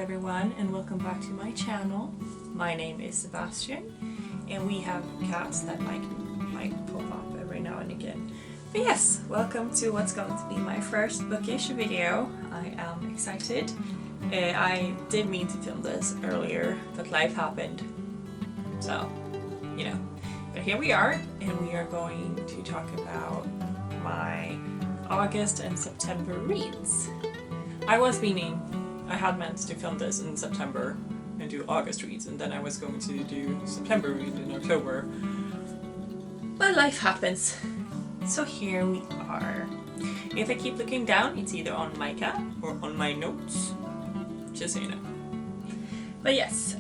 everyone, and welcome back to my channel. My name is Sebastian, and we have cats that might pop up every now and again. But yes, welcome to what's going to be my first bookish video. I am excited. I did mean to film this earlier, but life happened. So, you know. But here we are, and we are going to talk about my August and September reads. I had meant to film this in September and do August reads, and then I was going to do September read in October. But life happens. So here we are. If I keep looking down, it's either on my cat or on my notes, just so you know. But yes,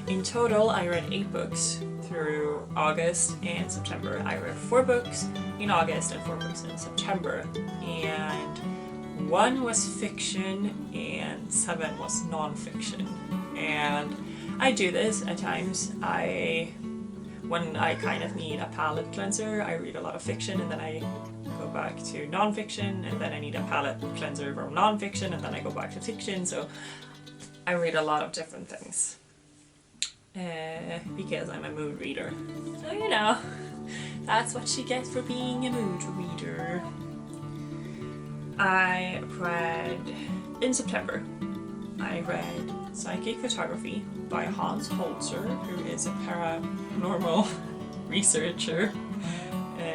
in total I read 8 books through August and September. I read 4 books in August and 4 books in September, and 1 was fiction and 7 was non-fiction. And I do this at times. When I kind of need a palate cleanser, I read a lot of fiction and then I go back to non-fiction, and then I need a palate cleanser from non-fiction and then I go back to fiction. So I read a lot of different things because I'm a mood reader. So you know, that's what you get for being a mood reader. In September, I read Psychic Photography by Hans Holzer, who is a paranormal researcher.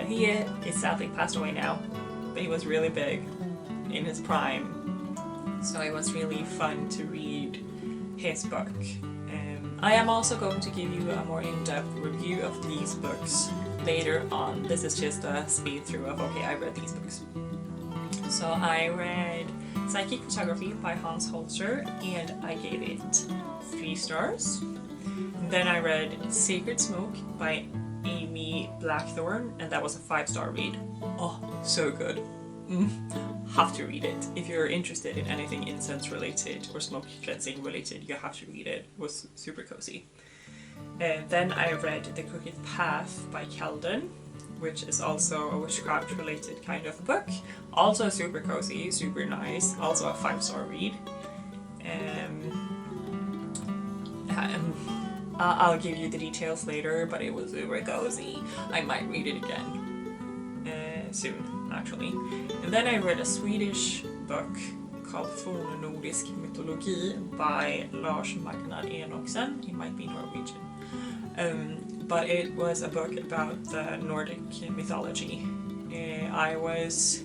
He is sadly passed away now, but he was really big in his prime, so it was really fun to read his book. I am also going to give you a more in-depth review of these books later on. This is just a speed through of, okay, I read these books. So I read Psychic Photography by Hans Holzer, and I gave it 3 stars. And then I read Sacred Smoke by Amy Blackthorne, and that was a 5-star read. Oh, so good. Have to read it. If you're interested in anything incense related or smoke cleansing related, you have to read it. It was super cozy. Then I read The Crooked Path by Keldon, which is also a witchcraft related kind of book. Also super cozy, super nice, also a 5-star read. I'll give you the details later, but it was super cozy. I might read it again soon, actually. And then I read a Swedish book called Fornnordisk mytologi by Lars Magnad Enoksen. He might be Norwegian. But it was a book about the Nordic mythology. I was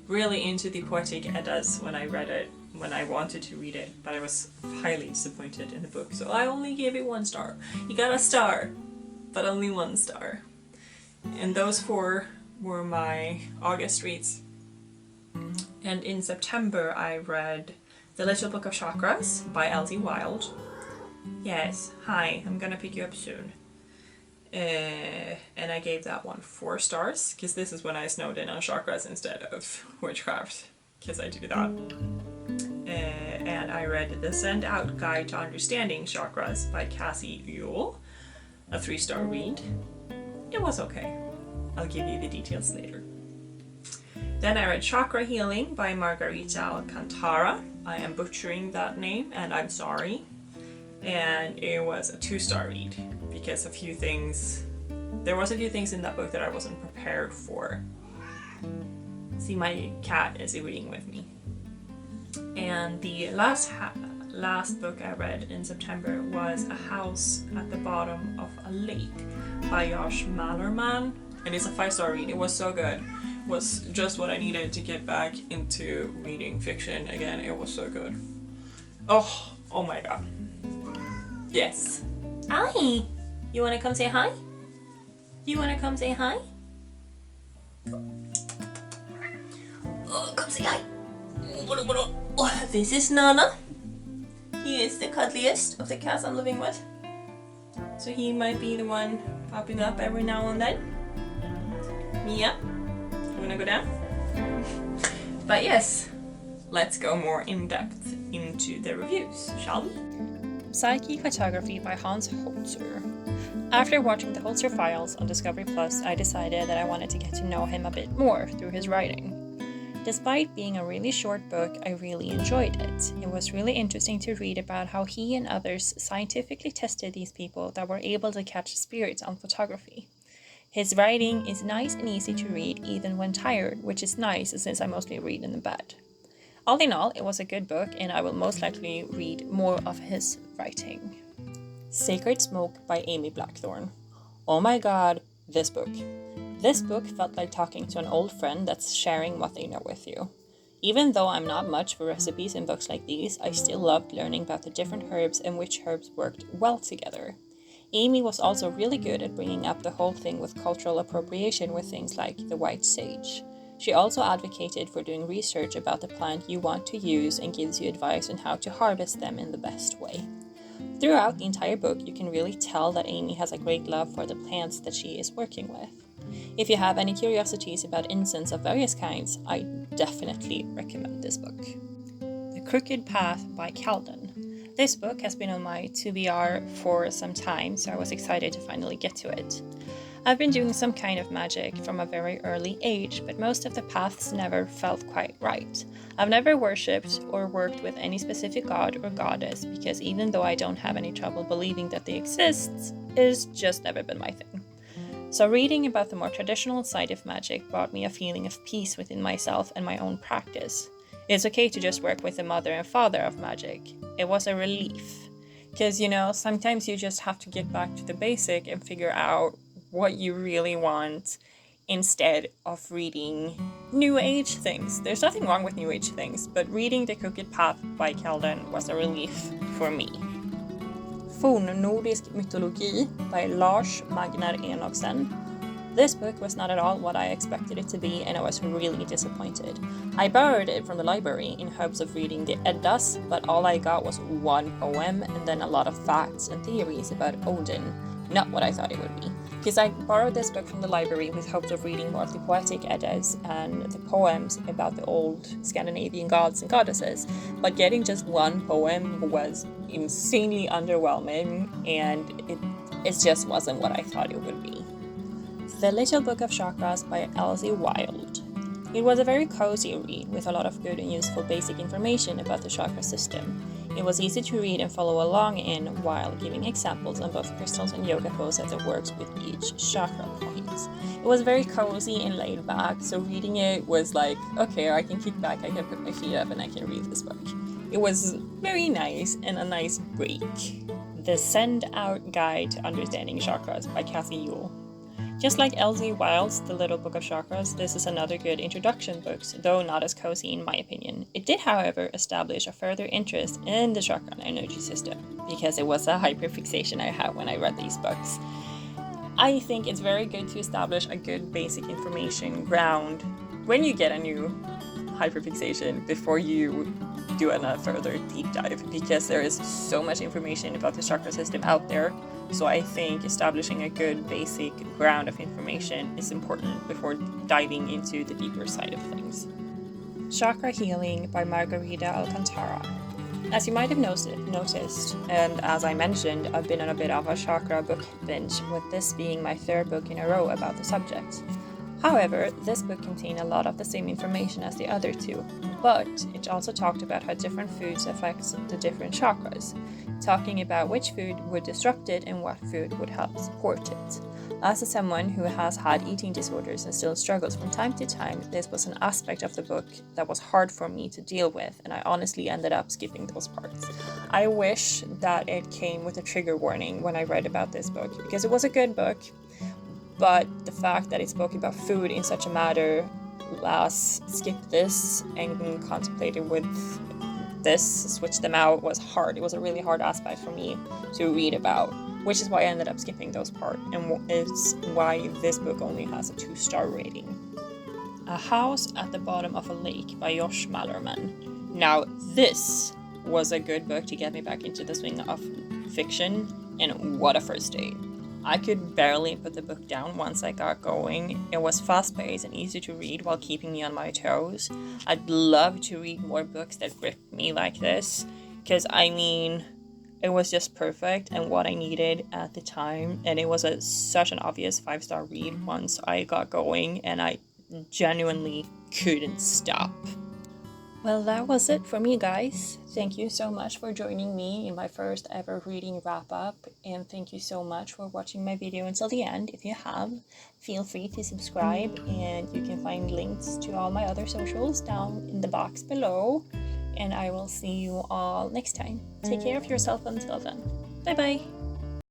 really into the poetic Eddas when I read it, when I wanted to read it, but I was highly disappointed in the book, so I only gave it 1 star. You got a star, but only 1 star. And those 4 were my August reads. And in September I read The Little Book of Chakras by L.T. Wilde. Yes, hi, I'm gonna pick you up soon. And I gave that one 4 stars, because this is when I snowed in on chakras instead of witchcraft, because I do that. And I read The Send Out Guide to Understanding Chakras by Cassie Yule, a 3-star read. It was okay. I'll give you the details later. Then I read Chakra Healing by Margarita Alcantara. I am butchering that name, and I'm sorry. And it was a 2-star read, because there was a few things in that book that I wasn't prepared for. See, my cat is reading with me. And the last book I read in September was A House at the Bottom of a Lake by Josh Malerman, and it's a 5-star read. It was so good. It was just what I needed to get back into reading fiction again. It was so good. Oh my god. Yes. Hi! You wanna come say hi? You wanna come say hi? Oh, come say hi. Oh, this is Nana. He is the cuddliest of the cats I'm living with. So he might be the one popping up every now and then. Mia, you wanna go down? But yes, let's go more in depth into the reviews, shall we? Psychic Photography by Hans Holzer. After watching the Holzer Files on Discovery Plus, I decided that I wanted to get to know him a bit more through his writing. Despite being a really short book, I really enjoyed it. It was really interesting to read about how he and others scientifically tested these people that were able to catch spirits on photography. His writing is nice and easy to read even when tired, which is nice since I mostly read in the bed. All in all, it was a good book and I will most likely read more of his writing. Sacred Smoke by Amy Blackthorne. Oh my god, this book. This book felt like talking to an old friend that's sharing what they know with you. Even though I'm not much for recipes in books like these, I still loved learning about the different herbs and which herbs worked well together. Amy was also really good at bringing up the whole thing with cultural appropriation with things like the white sage. She also advocated for doing research about the plant you want to use and gives you advice on how to harvest them in the best way. Throughout the entire book, you can really tell that Amy has a great love for the plants that she is working with. If you have any curiosities about incense of various kinds, I definitely recommend this book. The Crooked Path by Calden. This book has been on my TBR for some time, so I was excited to finally get to it. I've been doing some kind of magic from a very early age, but most of the paths never felt quite right. I've never worshipped or worked with any specific god or goddess, because even though I don't have any trouble believing that they exist, it's just never been my thing. So reading about the more traditional side of magic brought me a feeling of peace within myself and my own practice. It's okay to just work with the mother and father of magic. It was a relief. Because, sometimes you just have to get back to the basic and figure out what you really want instead of reading New Age things. There's nothing wrong with New Age things, but reading The Crooked Path by Calden was a relief for me. Fornnordisk mytologi by Lars Magnar Enoksen. This book was not at all what I expected it to be, and I was really disappointed. I borrowed it from the library in hopes of reading the Eddas, but all I got was one poem and then a lot of facts and theories about Odin. Not what I thought it would be. Because I borrowed this book from the library with hopes of reading more of the poetic Eddas and the poems about the old Scandinavian gods and goddesses, but getting just one poem was insanely underwhelming, and it just wasn't what I thought it would be. The Little Book of Chakras by Elsie Wilde. It was a very cozy read with a lot of good and useful basic information about the chakra system. It was easy to read and follow along in while giving examples on both crystals and yoga poses that works with each chakra point. It was very cozy and laid back, so reading it was like, okay, I can kick back, I can put my feet up, and I can read this book. It was very nice and a nice break. The Send Out Guide to Understanding Chakras by Kathy Yule. Just like Elsie Wilde's The Little Book of Chakras, this is another good introduction book, though not as cozy in my opinion. It did, however, establish a further interest in the chakra energy system, because it was a hyperfixation I had when I read these books. I think it's very good to establish a good basic information ground when you get a new hyperfixation before you do a further deep dive, because there is so much information about the chakra system out there. So I think establishing a good basic ground of information is important before diving into the deeper side of things. Chakra Healing by Margarita Alcantara. As you might have noticed, and as I mentioned, I've been on a bit of a chakra book binge, with this being my third book in a row about the subject. However, this book contained a lot of the same information as the other two, but it also talked about how different foods affect the different chakras, talking about which food would disrupt it and what food would help support it. As someone who has had eating disorders and still struggles from time to time, this was an aspect of the book that was hard for me to deal with, and I honestly ended up skipping those parts. I wish that it came with a trigger warning when I read about this book, because it was a good book, but the fact that it spoke about food in such a matter, skip this and contemplated with this, switch them out, was hard. It was a really hard aspect for me to read about, which is why I ended up skipping those parts, and it's why this book only has a 2-star rating. A House at the Bottom of a Lake by Josh Malerman. Now, this was a good book to get me back into the swing of fiction, and what a first date. I could barely put the book down once I got going. It was fast-paced and easy to read while keeping me on my toes. I'd love to read more books that grip me like this, because it was just perfect and what I needed at the time, and it was such an obvious 5-star read once I got going, and I genuinely couldn't stop. Well, that was it for me, guys. Thank you so much for joining me in my first ever reading wrap up, and thank you so much for watching my video until the end. If you have, feel free to subscribe, and you can find links to all my other socials down in the box below. And I will see you all next time. Take care of yourself until then. Bye bye!